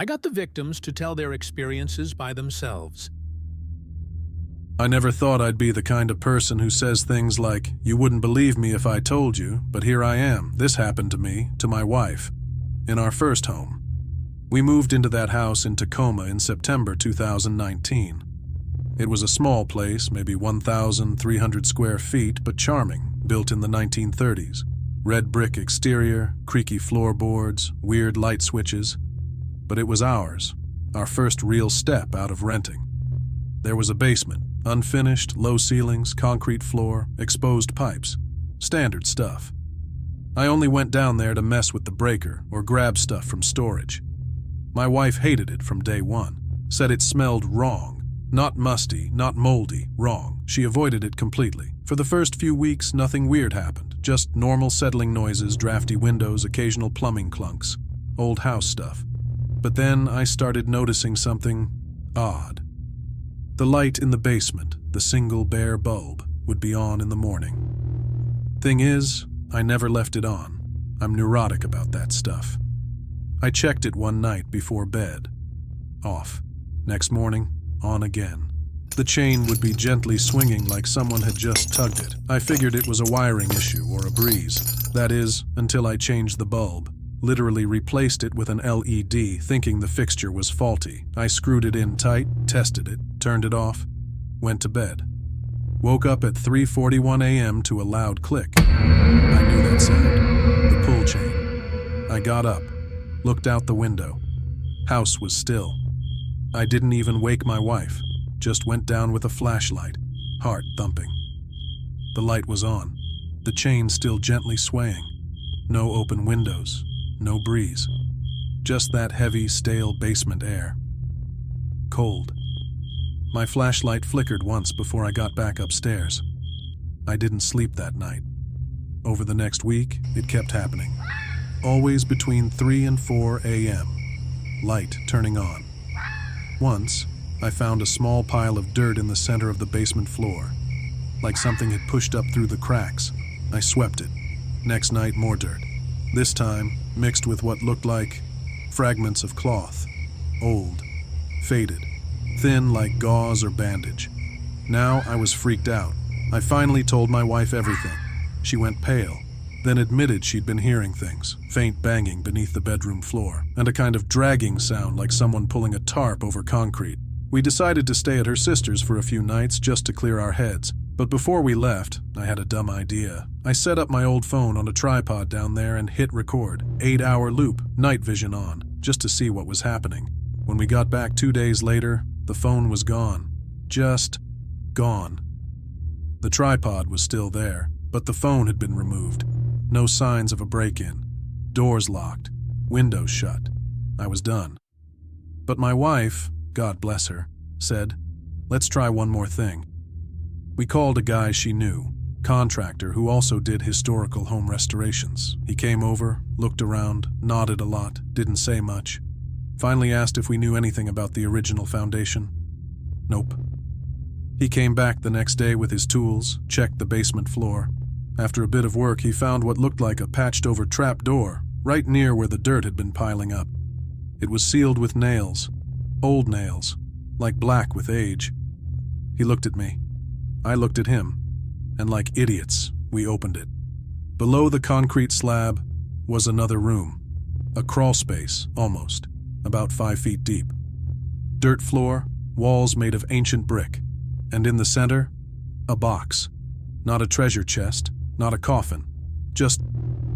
I got the victims to tell their experiences by themselves. I never thought I'd be the kind of person who says things like, "You wouldn't believe me if I told you, but here I am. This happened to me, to my wife, in our first home." We moved into that house in Tacoma in September 2019. It was a small place, maybe 1,300 square feet, but charming, built in the 1930s. Red brick exterior, creaky floorboards, weird light switches. But it was ours, our first real step out of renting. There was a basement, unfinished, low ceilings, concrete floor, exposed pipes. Standard stuff. I only went down there to mess with the breaker or grab stuff from storage. My wife hated it from day one, said it smelled wrong. Not musty, not moldy, wrong. She avoided it completely. For the first few weeks, nothing weird happened. Just normal settling noises, drafty windows, occasional plumbing clunks. Old house stuff. But then I started noticing something odd. The light in the basement, the single bare bulb, would be on in the morning. Thing is, I never left it on. I'm neurotic about that stuff. I checked it one night before bed. Off. Next morning, on again. The chain would be gently swinging like someone had just tugged it. I figured it was a wiring issue or a breeze. That is, until I changed the bulb. Literally replaced it with an LED, thinking the fixture was faulty. I screwed it in tight, tested it, turned it off, went to bed. Woke up at 3:41 a.m. to a loud click. I knew that sound. The pull chain. I got up, looked out the window. House was still. I didn't even wake my wife, just went down with a flashlight, heart thumping. The light was on, the chain still gently swaying. No open windows, no breeze. Just that heavy, stale basement air. Cold. My flashlight flickered once before I got back upstairs. I didn't sleep that night. Over the next week, it kept happening. Always between 3 and 4 a.m. Light turning on. Once, I found a small pile of dirt in the center of the basement floor. Like something had pushed up through the cracks. I swept it. Next night, more dirt. This time, mixed with what looked like fragments of cloth. Old. Faded. Thin like gauze or bandage. Now I was freaked out. I finally told my wife everything. She went pale, then admitted she'd been hearing things, faint banging beneath the bedroom floor, and a kind of dragging sound like someone pulling a tarp over concrete. We decided to stay at her sister's for a few nights just to clear our heads. But before we left, I had a dumb idea. I set up my old phone on a tripod down there and hit record. 8-hour loop, night vision on, just to see what was happening. When we got back 2 days later, the phone was gone. Just gone. The tripod was still there, but the phone had been removed. No signs of a break-in. Doors locked. Windows shut. I was done. But my wife, God bless her, said, "Let's try one more thing." We called a guy she knew, contractor who also did historical home restorations. He came over, looked around, nodded a lot, didn't say much. Finally asked if we knew anything about the original foundation. Nope. He came back the next day with his tools, checked the basement floor. After a bit of work, he found what looked like a patched-over trap door, right near where the dirt had been piling up. It was sealed with nails, old nails, like black with age. He looked at me. I looked at him, and like idiots, we opened it. Below the concrete slab was another room, a crawl space, almost, about 5 feet deep. Dirt floor, walls made of ancient brick, and in the center, a box. Not a treasure chest, not a coffin, just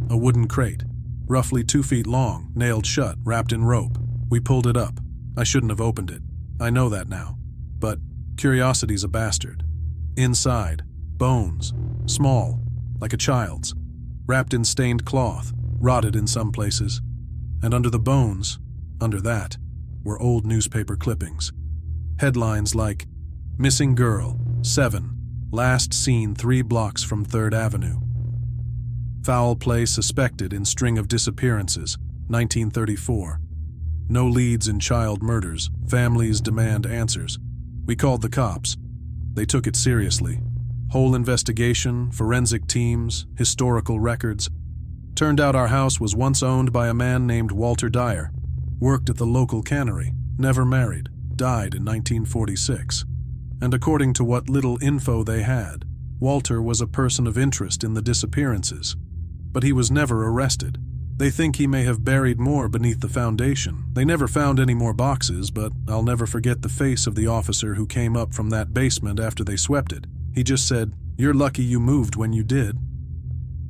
a wooden crate, roughly 2 feet long, nailed shut, wrapped in rope. We pulled it up. I shouldn't have opened it. I know that now. But curiosity's a bastard. Inside, bones, small, like a child's, wrapped in stained cloth, rotted in some places. And under the bones, under that, were old newspaper clippings. Headlines like, "Missing Girl, 7, last seen 3 blocks from 3rd Avenue. Foul play suspected in string of disappearances, 1934. No leads in child murders, families demand answers. We called the cops. They took it seriously. Whole investigation, forensic teams, historical records. Turned out our house was once owned by a man named Walter Dyer. worked at the local cannery, never married, died in 1946. And according to what little info they had, Walter was a person of interest in the disappearances, but he was never arrested. They think he may have buried more beneath the foundation. They never found any more boxes, but I'll never forget the face of the officer who came up from that basement after they swept it. He just said, "You're lucky you moved when you did."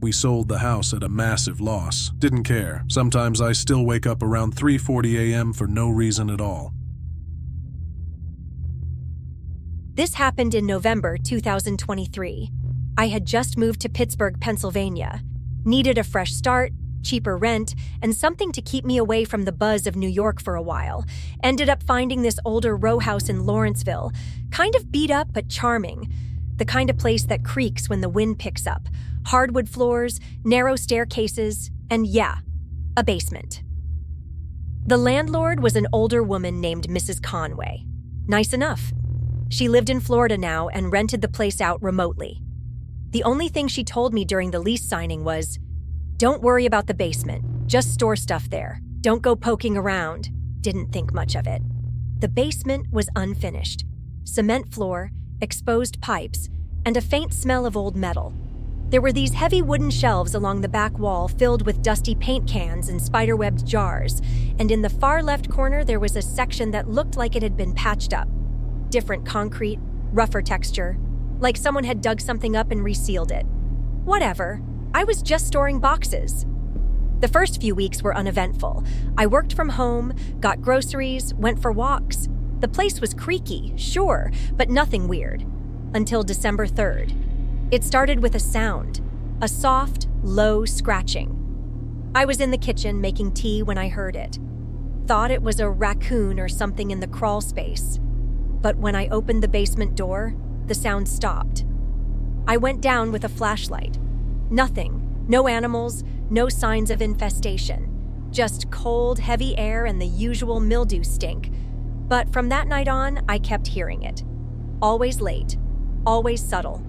We sold the house at a massive loss. Didn't care. Sometimes I still wake up around 3:40 a.m. for no reason at all. This happened in November 2023. I had just moved to Pittsburgh, Pennsylvania. Needed a fresh start, cheaper rent, and something to keep me away from the buzz of New York for a while. Ended up finding this older row house in Lawrenceville. Kind of beat up but charming. The kind of place that creaks when the wind picks up. Hardwood floors, narrow staircases, and yeah, a basement. The landlord was an older woman named Mrs. Conway. Nice enough. She lived in Florida now and rented the place out remotely. The only thing she told me during the lease signing was, "Don't worry about the basement. Just store stuff there. Don't go poking around." Didn't think much of it. The basement was unfinished. Cement floor, exposed pipes, and a faint smell of old metal. There were these heavy wooden shelves along the back wall filled with dusty paint cans and spiderwebbed jars, and in the far left corner there was a section that looked like it had been patched up. Different concrete, rougher texture, like someone had dug something up and resealed it. Whatever, I was just storing boxes. The first few weeks were uneventful. I worked from home, got groceries, went for walks. The place was creaky, sure, but nothing weird. Until December 3rd. It started with a sound, a soft, low scratching. I was in the kitchen making tea when I heard it. Thought it was a raccoon or something in the crawl space. But when I opened the basement door, the sound stopped. I went down with a flashlight. Nothing, no animals, no signs of infestation. Just cold, heavy air and the usual mildew stink. But from that night on, I kept hearing it. Always late, always subtle.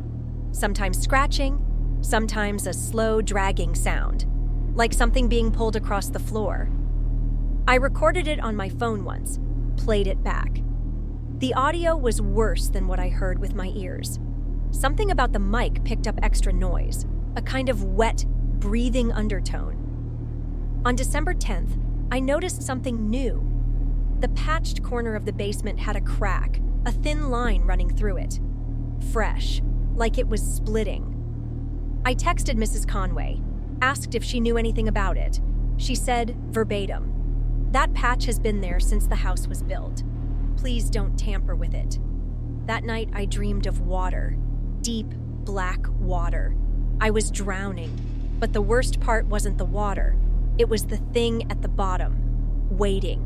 Sometimes scratching, sometimes a slow, dragging sound, like something being pulled across the floor. I recorded it on my phone once, played it back. The audio was worse than what I heard with my ears. Something about the mic picked up extra noise, a kind of wet, breathing undertone. On December 10th, I noticed something new. The patched corner of the basement had a crack, a thin line running through it. Fresh, like it was splitting. I texted Mrs. Conway, asked if she knew anything about it. She said, verbatim, "That patch has been there since the house was built. Please don't tamper with it." That night I dreamed of water, deep, black water. I was drowning, but the worst part wasn't the water. It was the thing at the bottom, waiting.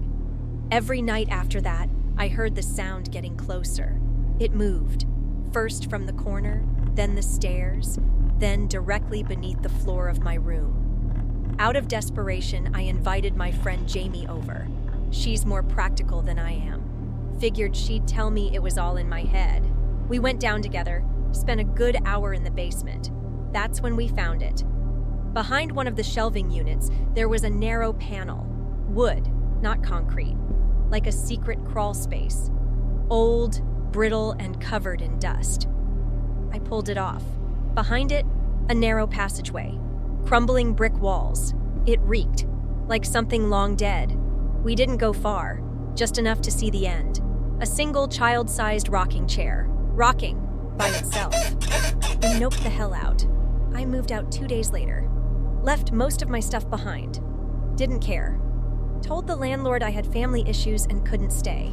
Every night after that, I heard the sound getting closer. It moved, first from the corner, then the stairs, then directly beneath the floor of my room. Out of desperation, I invited my friend Jamie over. She's more practical than I am. Figured she'd tell me it was all in my head. We went down together, spent a good hour in the basement. That's when we found it. Behind one of the shelving units, there was a narrow panel. Wood, not concrete. Like a secret crawl space. Old, brittle, and covered in dust. I pulled it off. Behind it, a narrow passageway. Crumbling brick walls. It reeked, like something long dead. We didn't go far, just enough to see the end. A single child-sized rocking chair, rocking by itself. We noped the hell out. I moved out 2 days later. Left most of my stuff behind. Didn't care. Told the landlord I had family issues and couldn't stay.